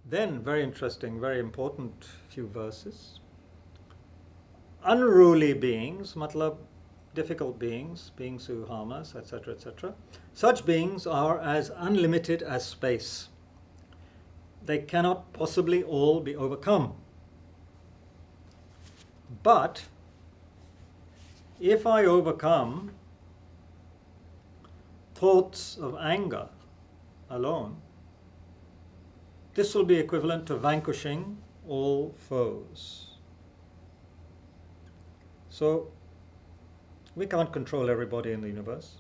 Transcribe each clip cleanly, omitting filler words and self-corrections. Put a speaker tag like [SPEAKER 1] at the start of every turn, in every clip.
[SPEAKER 1] Then, very interesting, very important few verses. Unruly beings, matlab difficult beings, beings who harm us, etc., etc. Such beings are as unlimited as space. They cannot possibly all be overcome. But if I overcome thoughts of anger alone, this will be equivalent to vanquishing all foes. So, we can't control everybody in the universe.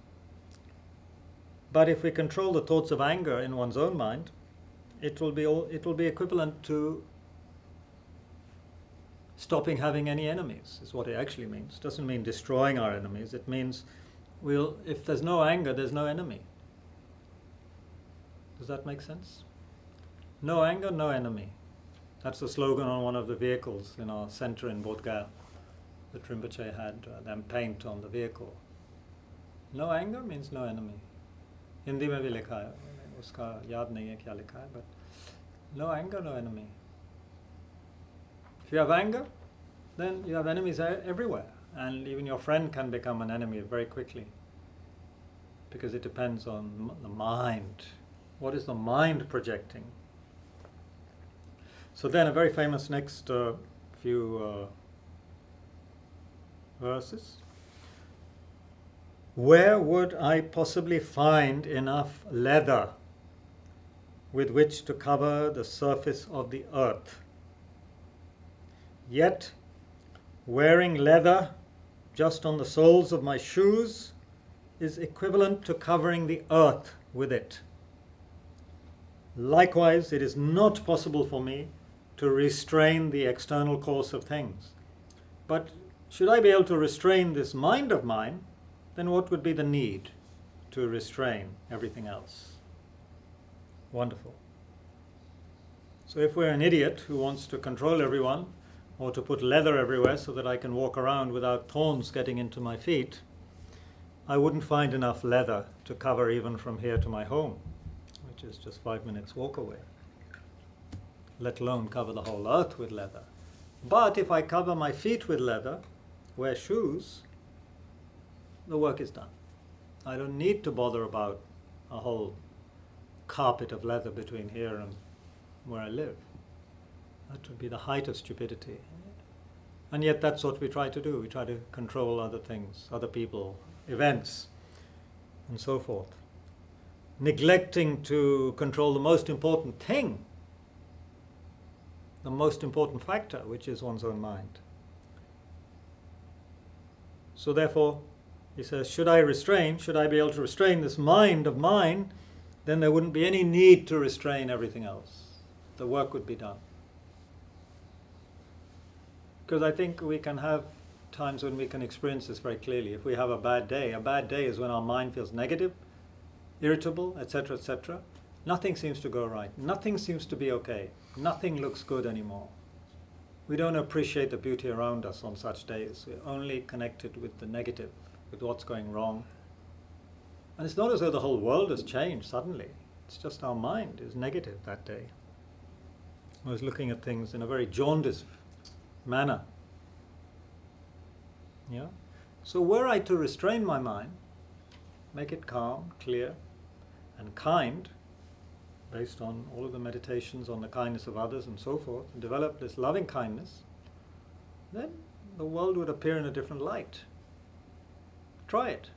[SPEAKER 1] But if we control the thoughts of anger in one's own mind, it will be equivalent to stopping having any enemies, is what it actually means. It doesn't mean destroying our enemies. It means if there's no anger, there's no enemy. Does that make sense? No anger, no enemy. That's the slogan on one of the vehicles in our center in Bodh Gaya. The Rinpoche had them paint on the vehicle. No anger means no enemy. Hindi में भी लिखा है, उसका याद नहीं है क्या लिखा है, but no anger, no enemy. If you have anger, then you have enemies everywhere, and even your friend can become an enemy very quickly, because it depends on the mind. What is the mind projecting? So then a very famous next few verses. Where would I possibly find enough leather with which to cover the surface of the earth? Yet, wearing leather just on the soles of my shoes is equivalent to covering the earth with it. Likewise, it is not possible for me to restrain the external course of things. But should I be able to restrain this mind of mine, then what would be the need to restrain everything else? Wonderful. So if we're an idiot who wants to control everyone, or to put leather everywhere so that I can walk around without thorns getting into my feet, I wouldn't find enough leather to cover even from here to my home, which is just 5 minutes walk away, let alone cover the whole earth with leather. But if I cover my feet with leather, wear shoes, the work is done. I don't need to bother about a whole carpet of leather between here and where I live. That would be the height of stupidity. And yet that's what we try to do. We try to control other things, other people, events, and so forth. Neglecting to control the most important thing, the most important factor, which is one's own mind. So therefore, he says, should I be able to restrain this mind of mine, then there wouldn't be any need to restrain everything else. The work would be done. Because I think we can have times when we can experience this very clearly. If we have a bad day is when our mind feels negative, irritable, etc., etc. Nothing seems to go right. Nothing seems to be okay. Nothing looks good anymore. We don't appreciate the beauty around us on such days. We're only connected with the negative, with what's going wrong. And it's not as though the whole world has changed suddenly. It's just our mind is negative that day. I was looking at things in a very jaundiced manner. Yeah? So were I to restrain my mind, make it calm, clear, and kind, based on all of the meditations on the kindness of others and so forth, and develop this loving kindness, then the world would appear in a different light. Try it.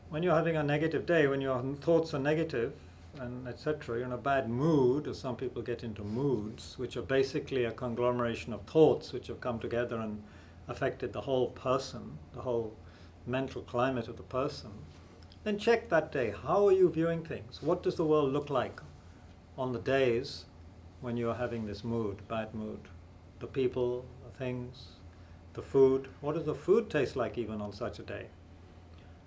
[SPEAKER 1] When you're having a negative day, when your thoughts are negative, and etc., you're in a bad mood, or some people get into moods, which are basically a conglomeration of thoughts which have come together and affected the whole person, the whole mental climate of the person, then check that day. How are you viewing things? What does the world look like on the days when you're having this mood, bad mood? The people, the things, the food. What does the food taste like even on such a day?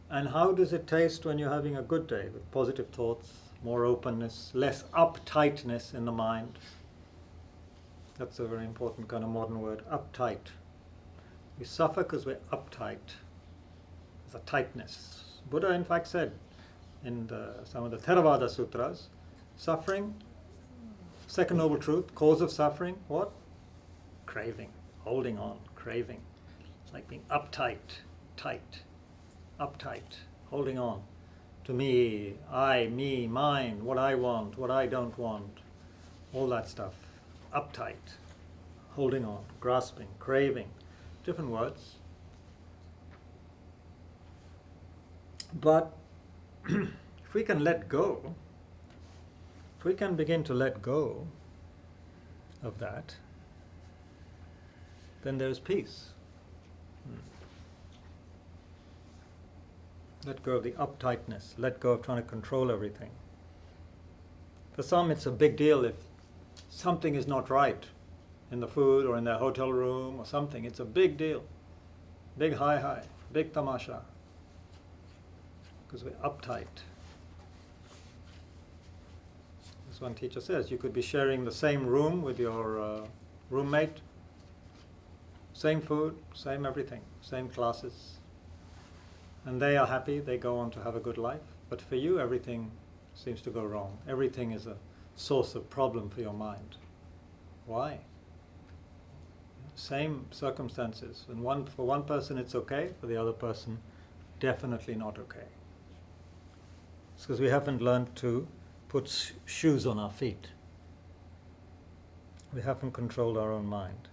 [SPEAKER 1] And how does it taste when you're having a good day with positive thoughts, more openness, less uptightness in the mind? That's a very important kind of modern word, uptight. We suffer because we're uptight. There's a tightness. Buddha in fact said in some of the Theravada sutras, suffering Second noble truth, cause of suffering, what? Craving, holding on, craving. It's like being uptight, uptight, holding on to me, I, me, mine, what I want, what I don't want, all that stuff. Uptight, holding on, grasping, craving, different words. But if we can let go, if we can begin to let go of that, then there's peace. Let go of the uptightness, let go of trying to control everything. For some, it's a big deal if something is not right in the food or in their hotel room or something. It's a big deal. Big hi, big tamasha. Because we're uptight. As one teacher says, you could be sharing the same room with your roommate, same food, same everything, same classes. And they are happy, they go on to have a good life. But for you, everything seems to go wrong. Everything is a source of problem for your mind. Why? Same circumstances. And for one person it's okay, for the other person definitely not okay. It's because we haven't learned to put shoes on our feet. We haven't controlled our own mind.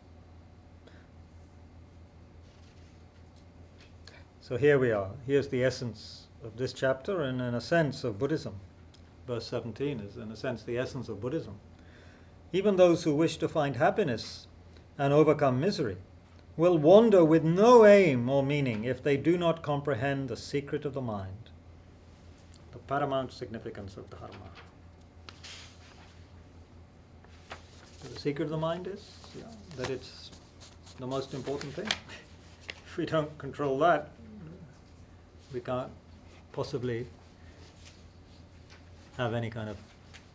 [SPEAKER 1] So here we are. Here's the essence of this chapter and in a sense of Buddhism. Verse 17 is in a sense the essence of Buddhism. Even those who wish to find happiness and overcome misery will wander with no aim or meaning if they do not comprehend the secret of the mind, the paramount significance of Dharma. So the secret of the mind is that it's the most important thing. If we don't control that, we can't possibly have any kind of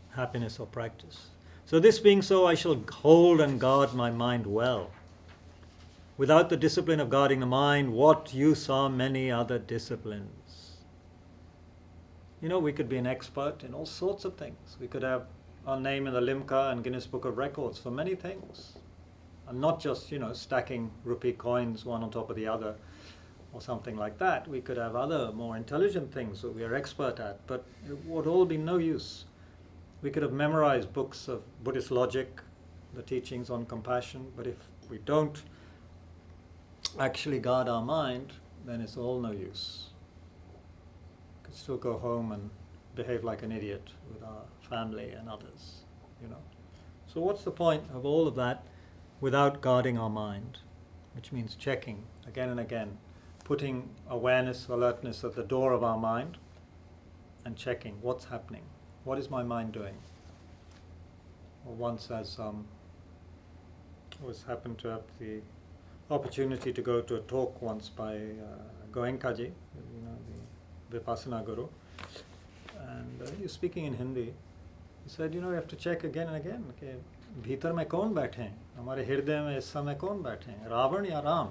[SPEAKER 1] happiness or practice. So this being so, I shall hold and guard my mind well. Without the discipline of guarding the mind, what use are many other disciplines? You know, we could be an expert in all sorts of things. We could have our name in the Limca and Guinness Book of Records for many things. And not just, stacking rupee coins one on top of the other or something like that. We could have other more intelligent things that we are expert at, but it would all be no use. We could have memorized books of Buddhist logic, the teachings on compassion, but if we don't actually guard our mind, then it's all no use. We could still go home and behave like an idiot with our family and others, So what's the point of all of that without guarding our mind? Which means checking again and again, putting awareness, alertness at the door of our mind and checking what's happening. What is my mind doing? Or once, as I was happened to have the opportunity to go to a talk once by Goenkaji, the Vipassana Guru, and he was speaking in Hindi. He said, you have to check again and again. Okay, भीतर में कौन बैठे हैं? हमारे हृदय में इस समय कौन बैठे हैं? रावण या Ram?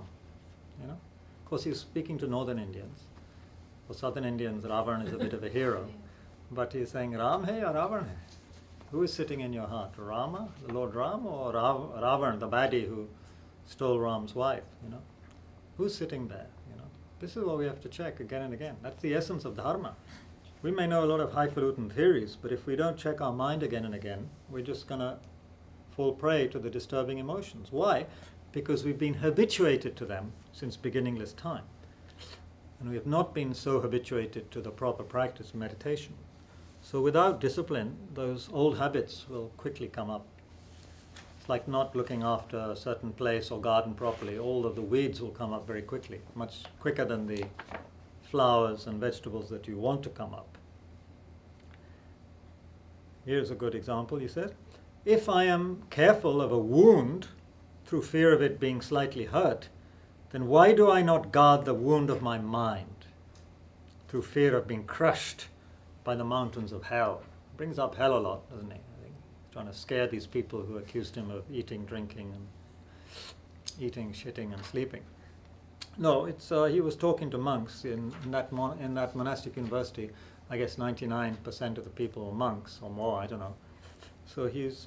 [SPEAKER 1] Of course, he's speaking to northern Indians. For southern Indians, Ravan is a bit of a hero. But he's saying, Ram hai ya Ravan hai? Who is sitting in your heart? Rama, the Lord Ram, or Ravan, the baddie who stole Ram's wife? Who's sitting there? This is what we have to check again and again. That's the essence of Dharma. We may know a lot of highfalutin theories, but if we don't check our mind again and again, we're just going to fall prey to the disturbing emotions. Why? Because we've been habituated to them since beginningless time. And we have not been so habituated to the proper practice of meditation. So without discipline, those old habits will quickly come up. It's like not looking after a certain place or garden properly. All of the weeds will come up very quickly, much quicker than the flowers and vegetables that you want to come up. Here's a good example, he said. If I am careful of a wound through fear of it being slightly hurt, then why do I not guard the wound of my mind through fear of being crushed by the mountains of hell? Brings up hell a lot, doesn't he? I think he's trying to scare these people who accused him of eating, drinking, and eating, shitting, and sleeping. No, it's he was talking to monks in that monastic university. I guess 99% of the people were monks or more, I don't know. So he's,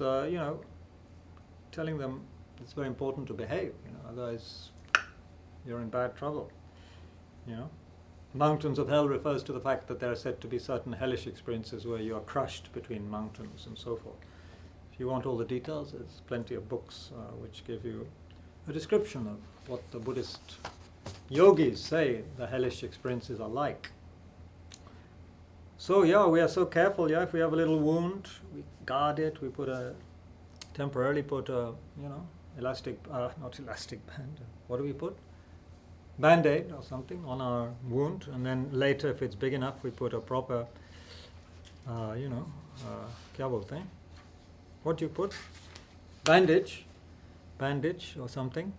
[SPEAKER 1] telling them it's very important to behave, otherwise you're in bad trouble. Mountains of hell refers to the fact that there are said to be certain hellish experiences where you are crushed between mountains and so forth. If you want all the details, there's plenty of books which give you a description of what the Buddhist yogis say the hellish experiences are like. So we are so careful. If we have a little wound, we guard it. We temporarily put a not elastic band. What do we put? Band-aid or something on our wound, and then later, if it's big enough, we put a proper, kya bolte hain? What do you put? Bandage or something.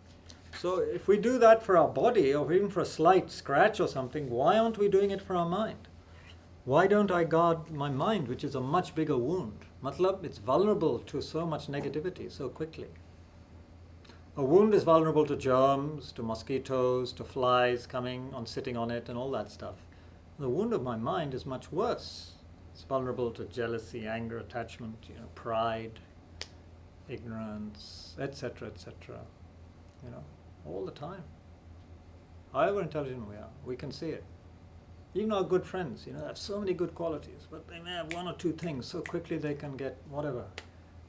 [SPEAKER 1] So if we do that for our body, or even for a slight scratch or something, why aren't we doing it for our mind? Why don't I guard my mind, which is a much bigger wound? Matlab, it's vulnerable to so much negativity so quickly. A wound is vulnerable to germs, to mosquitoes, to flies sitting on it and all that stuff. The wound of my mind is much worse. It's vulnerable to jealousy, anger, attachment, pride, ignorance, etc., all the time. However intelligent we are, we can see it. Even our good friends, they have so many good qualities, but they may have one or two things. So quickly they can get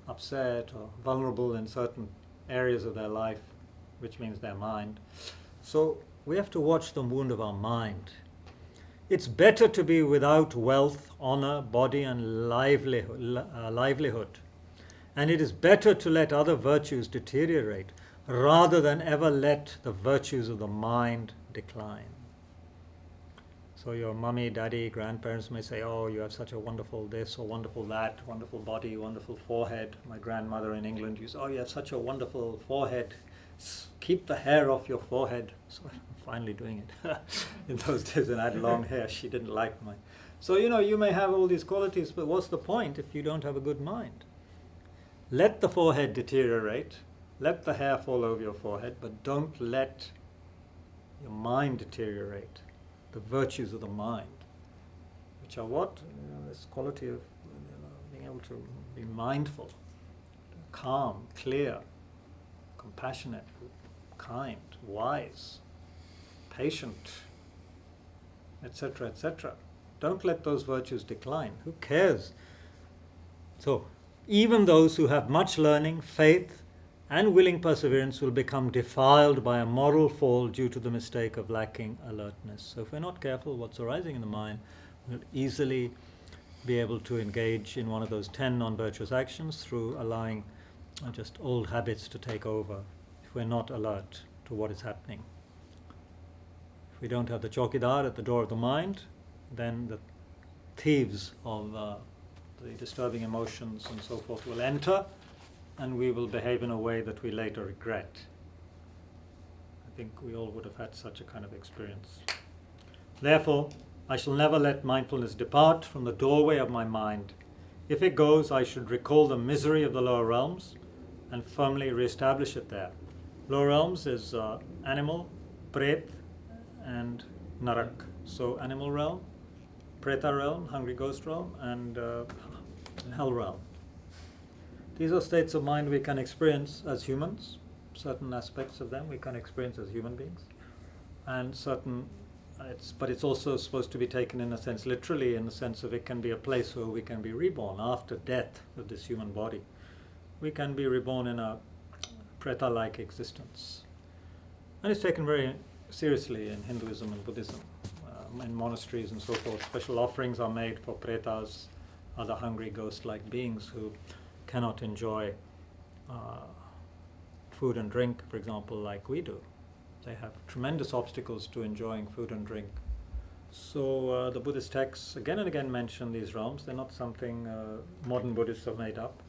[SPEAKER 1] upset or vulnerable in certain areas of their life, which means their mind. So we have to watch the wound of our mind. It's better to be without wealth, honor, body, and livelihood. And it is better to let other virtues deteriorate rather than ever let the virtues of the mind decline. So your mummy, daddy, grandparents may say, oh, you have such a wonderful this or wonderful that, wonderful body, wonderful forehead. My grandmother in England used, oh, you have such a wonderful forehead. Keep the hair off your forehead. So I'm finally doing it. In those days when I had long hair, she didn't like mine. So, you may have all these qualities, but what's the point if you don't have a good mind? Let the forehead deteriorate. Let the hair fall over your forehead, but don't let your mind deteriorate. The virtues of the mind, which are what? This quality of being able to be mindful, calm, clear, compassionate, kind, wise, patient, etc., etc. Don't let those virtues decline. Who cares? So, even those who have much learning, faith, and willing perseverance will become defiled by a moral fall due to the mistake of lacking alertness. So if we're not careful what's arising in the mind, we'll easily be able to engage in one of those 10 non-virtuous actions through allowing just old habits to take over if we're not alert to what is happening. If we don't have the chowkidar at the door of the mind, then the thieves of the disturbing emotions and so forth will enter, and we will behave in a way that we later regret. I think we all would have had such a kind of experience. Therefore, I shall never let mindfulness depart from the doorway of my mind. If it goes, I should recall the misery of the lower realms and firmly re-establish it there. Lower realms is animal, pret, and narak. So animal realm, preta realm, hungry ghost realm, and hell realm. These are states of mind we can experience as humans. Certain aspects of them we can experience as human beings, and but it's also supposed to be taken in a sense literally, in the sense of it can be a place where we can be reborn after death of this human body. We can be reborn in a preta-like existence, and it's taken very seriously in Hinduism and Buddhism. In monasteries and so forth, special offerings are made for pretas, other hungry ghost-like beings who cannot enjoy food and drink, for example, like we do. They have tremendous obstacles to enjoying food and drink. So the Buddhist texts again and again mention these realms. They're not something modern Buddhists have made up.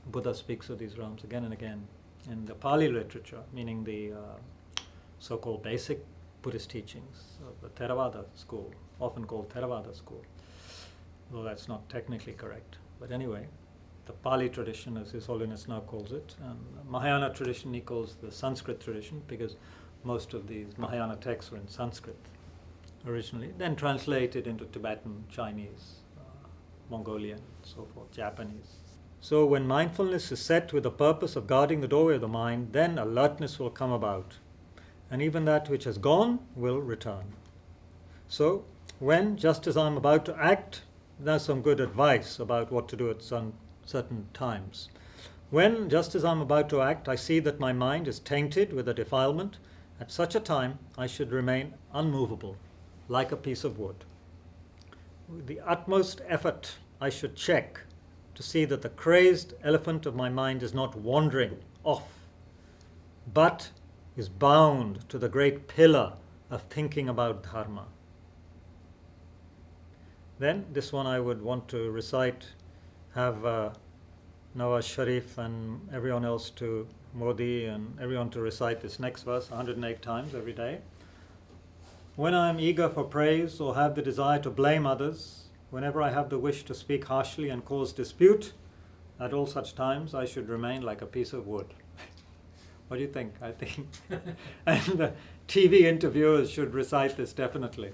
[SPEAKER 1] Buddha speaks of these realms again and again in the Pali literature, meaning the so-called basic Buddhist teachings of the Theravada school, often called Theravada school, though that's not technically correct. But anyway, the Pali tradition, as His Holiness now calls it, and Mahayana tradition he calls the Sanskrit tradition, because most of these Mahayana texts were in Sanskrit originally, then translated into Tibetan, Chinese, Mongolian, so forth, Japanese, So when mindfulness is set with the purpose of guarding the doorway of the mind, then alertness will come about. And even that which has gone will return. So when, just as I'm about to act, there's some good advice about what to do at some certain times. When, just as I'm about to act, I see that my mind is tainted with a defilement, at such a time I should remain unmovable, like a piece of wood. With the utmost effort I should check to see that the crazed elephant of my mind is not wandering off, but is bound to the great pillar of thinking about dharma. Then, this one I would want to recite, have Nawaz Sharif and everyone else to Modi and everyone to recite this next verse 108 times every day. When I am eager for praise or have the desire to blame others, whenever I have the wish to speak harshly and cause dispute, at all such times I should remain like a piece of wood. What do you think? I think and the TV interviewers should recite this definitely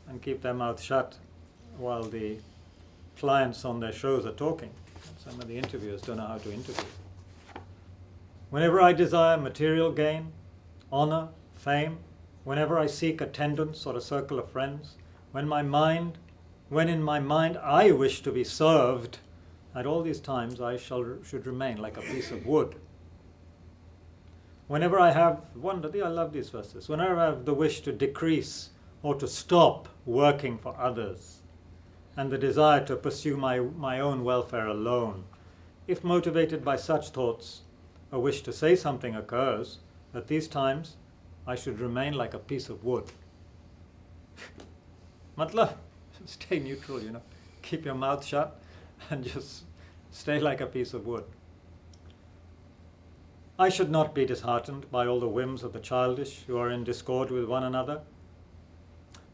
[SPEAKER 1] and keep their mouth shut while the clients on their shows are talking. Some of the interviewers don't know how to interview. Whenever I desire material gain, honor, fame, whenever I seek attendance or a circle of friends, when in my mind I wish to be served, at all these times I should remain like a piece of wood. Whenever I have, I love these verses, whenever I have the wish to decrease or to stop working for others, and the desire to pursue my own welfare alone, if motivated by such thoughts, a wish to say something occurs, at these times I should remain like a piece of wood. Matlab, stay neutral, keep your mouth shut and just stay like a piece of wood. I should not be disheartened by all the whims of the childish who are in discord with one another.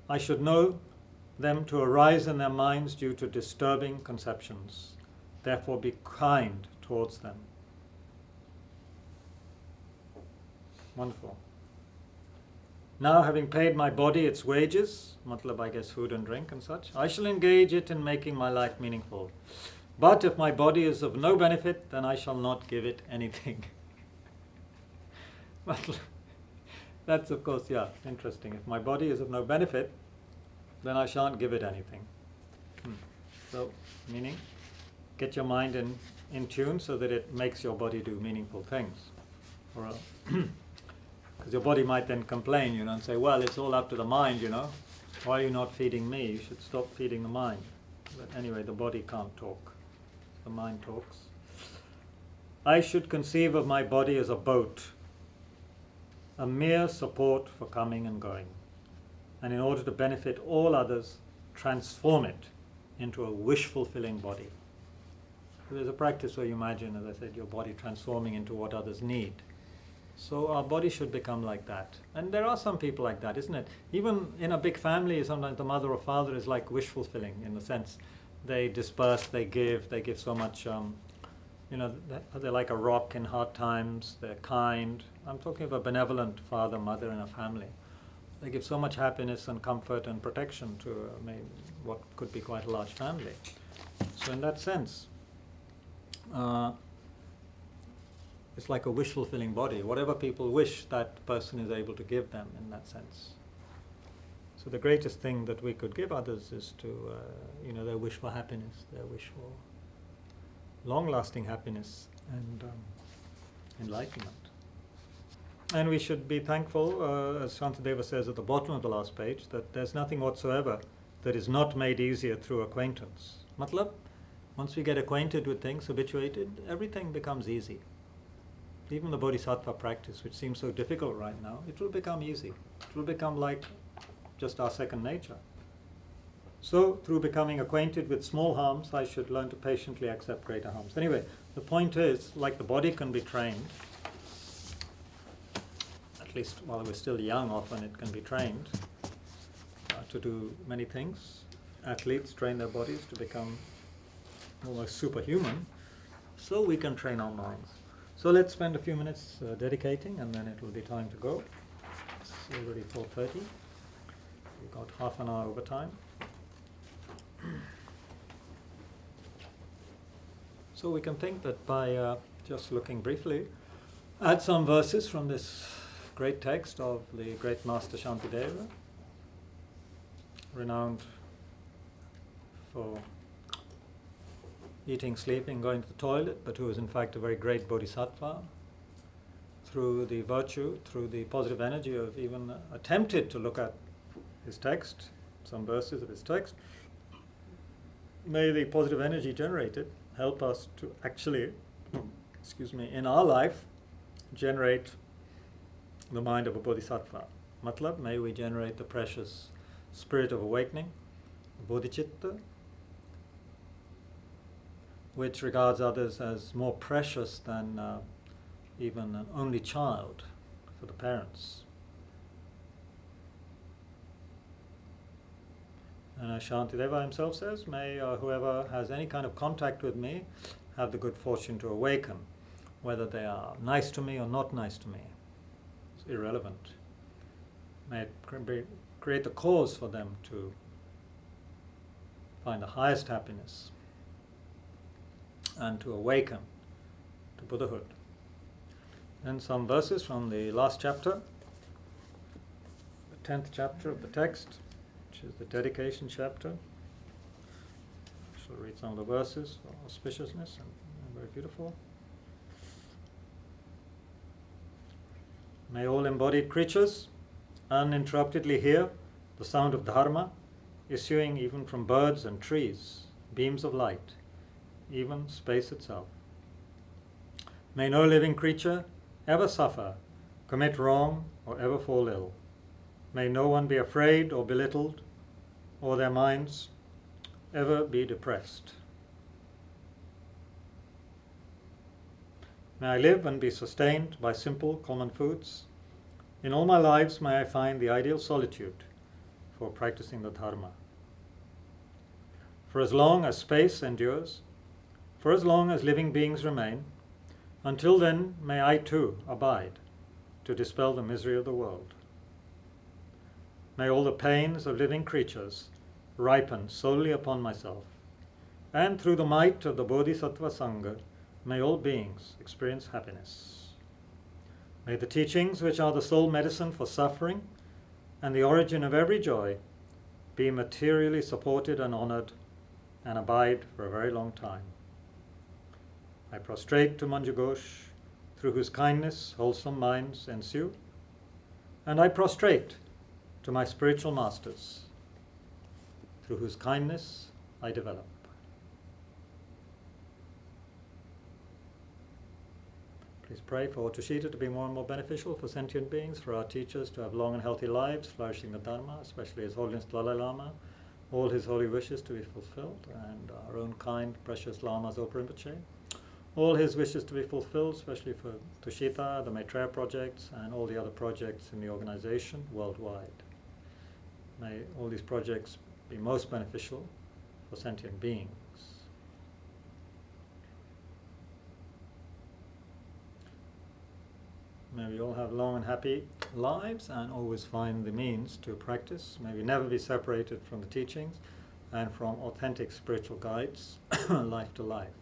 [SPEAKER 1] I should know them to arise in their minds due to disturbing conceptions. Therefore be kind towards them. Wonderful. Now, having paid my body its wages, matlab I guess food and drink and such, I shall engage it in making my life meaningful. But if my body is of no benefit, then I shall not give it anything. That's of course, interesting. If my body is of no benefit, then I shan't give it anything. So, meaning, get your mind in tune so that it makes your body do meaningful things. Because your body might then complain, and say, well, it's all up to the mind, Why are you not feeding me? You should stop feeding the mind. But anyway, the body can't talk. The mind talks. I should conceive of my body as a boat, a mere support for coming and going. And in order to benefit all others, transform it into a wish-fulfilling body. So there's a practice where you imagine, as I said, your body transforming into what others need. So our body should become like that. And there are some people like that, isn't it? Even in a big family, sometimes the mother or father is like wish-fulfilling in the sense they disperse, they give so much, they're like a rock in hard times, they're kind. I'm talking of a benevolent father, mother in a family. They give so much happiness and comfort and protection to what could be quite a large family. So in that sense, it's like a wish-fulfilling body. Whatever people wish, that person is able to give them in that sense. So the greatest thing that we could give others is to, their wish for happiness, their wish for long-lasting happiness and enlightenment. And we should be thankful, as Shantideva says at the bottom of the last page, that there's nothing whatsoever that is not made easier through acquaintance. Matlab, once we get acquainted with things, habituated, everything becomes easy. Even the Bodhisattva practice, which seems so difficult right now, it will become easy. It will become like just our second nature. So, through becoming acquainted with small harms, I should learn to patiently accept greater harms. Anyway, the point is, like the body can be trained, at least while we're still young, often it can be trained to do many things. Athletes train their bodies to become almost superhuman, so we can train our minds. So let's spend a few minutes dedicating, and then it will be time to go. It's already 4:30. We've got half an hour overtime. So we can think that by just looking briefly at some verses from this great text of the great Master Shantideva, renowned for eating, sleeping, going to the toilet, but who is in fact a very great bodhisattva, through the virtue, through the positive energy of even attempted to look at his text, some verses of his text, may the positive energy generated help us to actually, in our life, generate the mind of a bodhisattva. Matlab, may we generate the precious spirit of awakening, bodhicitta, which regards others as more precious than even an only child for the parents. And as Shantideva himself says, may whoever has any kind of contact with me have the good fortune to awaken, whether they are nice to me or not nice to me. It's irrelevant. May it create the cause for them to find the highest happiness and to awaken to Buddhahood. Then some verses from the last chapter, the 10th chapter of the text, which is the dedication chapter. I shall read some of the verses for auspiciousness and very beautiful. May all embodied creatures uninterruptedly hear the sound of Dharma issuing even from birds and trees, beams of light, even space itself. May no living creature ever suffer, commit wrong, or ever fall ill. May no one be afraid or belittled, or their minds ever be depressed. May I live and be sustained by simple, common foods. In all my lives may I find the ideal solitude for practicing the Dharma. For as long as space endures, for as long as living beings remain, until then may I too abide to dispel the misery of the world. May all the pains of living creatures ripen solely upon myself, and through the might of the Bodhisattva Sangha, may all beings experience happiness. May the teachings which are the sole medicine for suffering and the origin of every joy be materially supported and honored and abide for a very long time. I prostrate to Manju Ghosh, through whose kindness wholesome minds ensue, and I prostrate to my spiritual masters, through whose kindness I develop. Please pray for Tushita to be more and more beneficial for sentient beings, for our teachers to have long and healthy lives, flourishing the Dharma, especially His Holiness Dalai Lama, all his holy wishes to be fulfilled, and our own kind, precious Lama Zopa Rinpoche, all his wishes to be fulfilled, especially for Tushita, the Maitreya projects, and all the other projects in the organization worldwide. May all these projects be most beneficial for sentient beings. May we all have long and happy lives and always find the means to practice. May we never be separated from the teachings and from authentic spiritual guides, life to life.